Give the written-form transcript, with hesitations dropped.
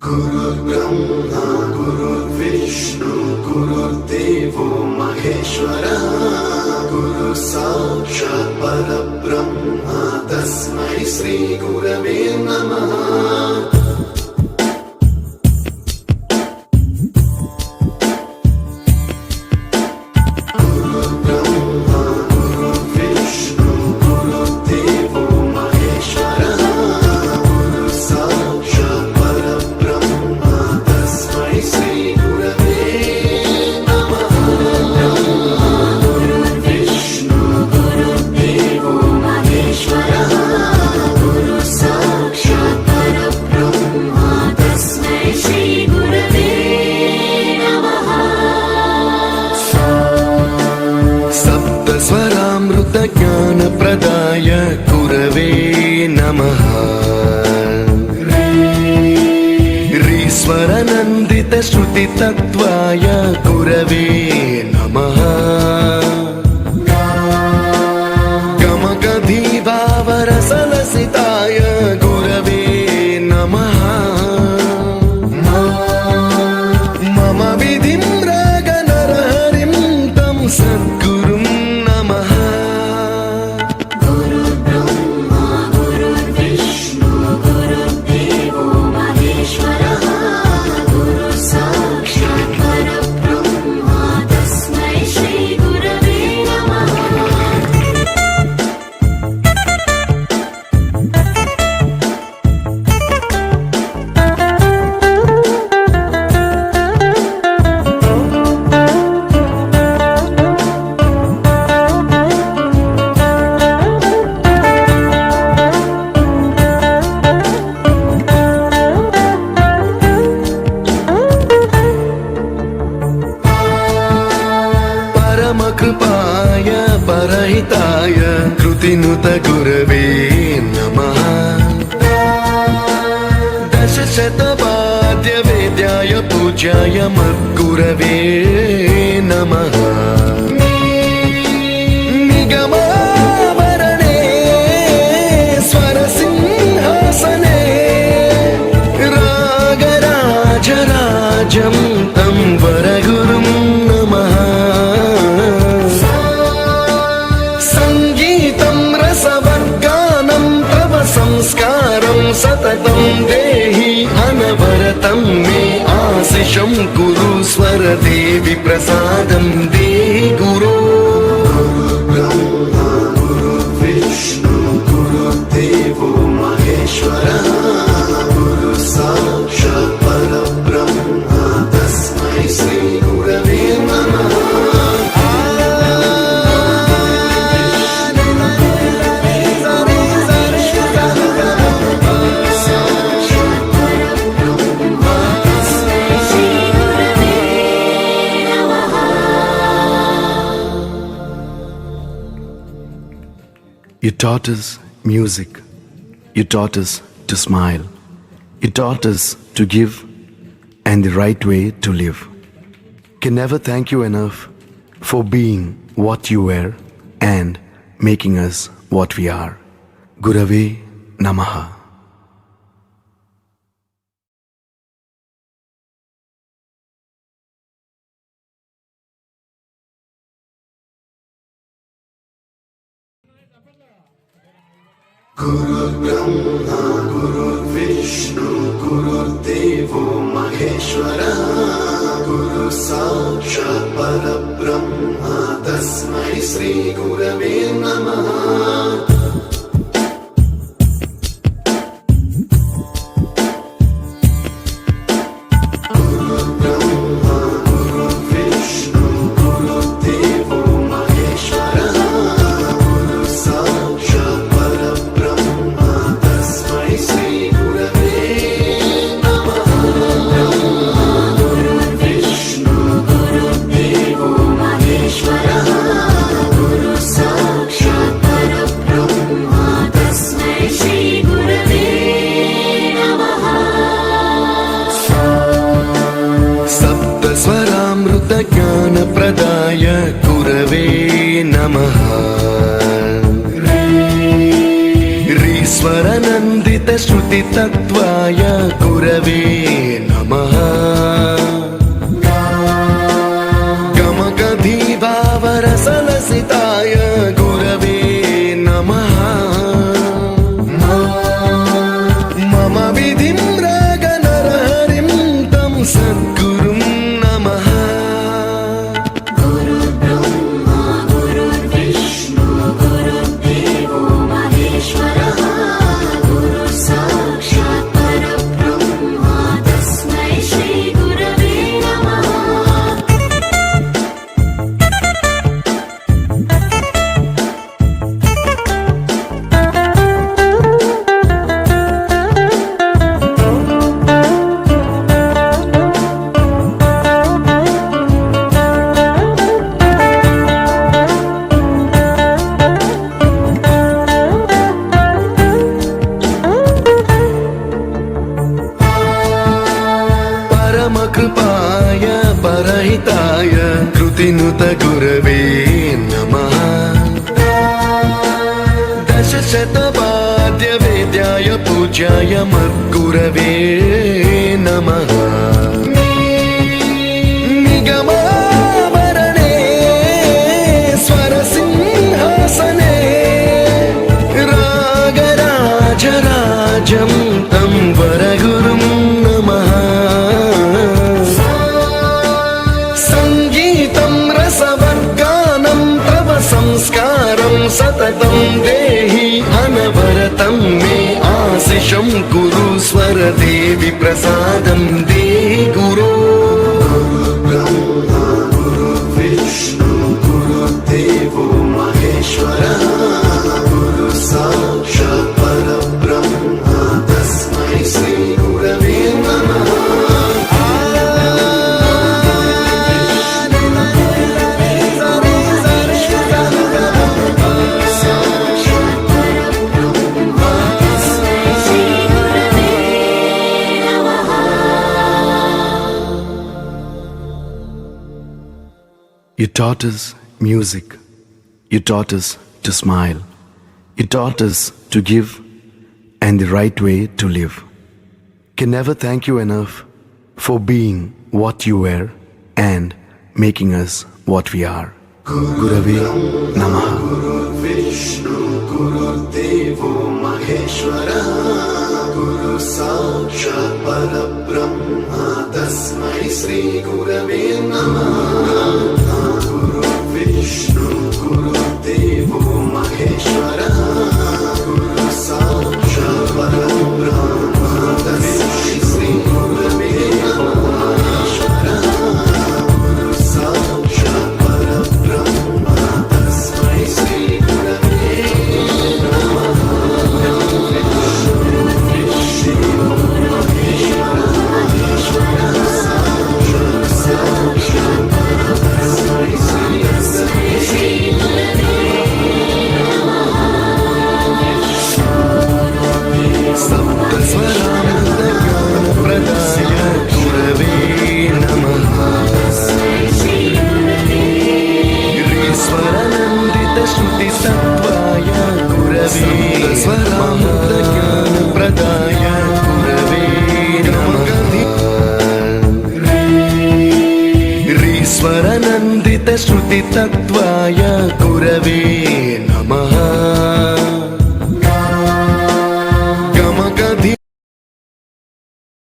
गुरुर्ब्रह्मा गुरुर्विष्णु गुरुर्देवो महेश्वरः गुरु साक्षात् परब्रह्म तस्मै श्री गुरवे नमः। ज्ञान प्रदाय गुरवे नमः। ईश्वर नंदित श्रुति तत्वाय गुरवे नमः। गमगधीभावरसलसिताय गुरवे नमः। मम विधिं रागनरहरिं तं सद्गुरुं नमः। कृपाय परहिताय कृतिनुत गुरवे नमः। दशशतवाद्य वेद्याय पूज्याय मद्गुरवे नमः। निगमावरणे स्वरसिंहासने रागराजराजं तं वरगुरुं नमः। संस्कारं सततं देहि अनवरतं मे आशिषं कुरु स्वरदेवि प्रसादं देहि गुरो। गुरुर्ब्रह्मा गुरुर्विष्णु गुरुर्देवो महेश्वरः गुरु साक्षात् परब्रह्म तस्मै श्री गुरवे नमः। You taught us music. You taught us to smile. You taught us to give and the right way to live. Can never thank you enough for being what you were and making us what we are. Gurave Namaha. गुरुर्ब्रह्मा गुरुर्विष्णु गुरुर्देवो महेश्वरः गुरु साक्षात् परब्रह्म तस्मै श्री गुरवे नमः। ज्ञान प्रदाय गुरवे नमः। श्रीस्वरनन्दितश्रुतितत्त्वाय गुरवे नमः। गमगधीभावरसलसिताय गुरवे नमः। मम विधिं रागनरहरिं तं सद्गुरुं नमः। गुरुर्ब्रह्मा गुरुर्विष्णु गुरुर्देवो महेश्वरः गुरुः साक्षात् परब्रह्म तस्मै श्रीगुरवे नमः। परमकृपाय परहिताय कृतिनुत गुरवे नमः। दशशतवाद्यवेद्याय पूज्याय मद्गुरवे नमः। निगमावरणे स्वरसिंहासने रागराजराजं तं वरगुरुं नमः। सङ्गीतं रसवर्गानं तव संस्कारं सततं देहि अनवरतं मे आशिषं कुरु स्वरदेवि प्रसादं देहि गुरो। ब्रह्मा गुरुर्विष्णु गुरुर्देवो महेश्वरः गुरुः साक्षात् परब्रह्म तस्मै श्रीगुरवे नमः। You taught us music. You taught us to smile. You taught us to give and the right way to live. Can never thank you enough for being what you were and making us what we are. Gurave Namaha. गुरुर्विष्णु गुरुर्देवो महेश्वरः गुरुः साक्षात् परब्रह्म तस्मै श्रीगुरवे नमः। गुरुर्विष्णु गुरुर्देवो महेश्वरः गुरुः साक्षात् परब्रह्म तस्मै श्रीगुरवे नमः। गुरुः साक्षात् परब्रह्म तस्मै श्रीगुरवे श्रुतिसत्त्वाय गुरवे स्वरामृतज्ञानप्रदाय गुरवे नमः। रीश्वरनन्दितश्रुतितत्त्वाय गुरवे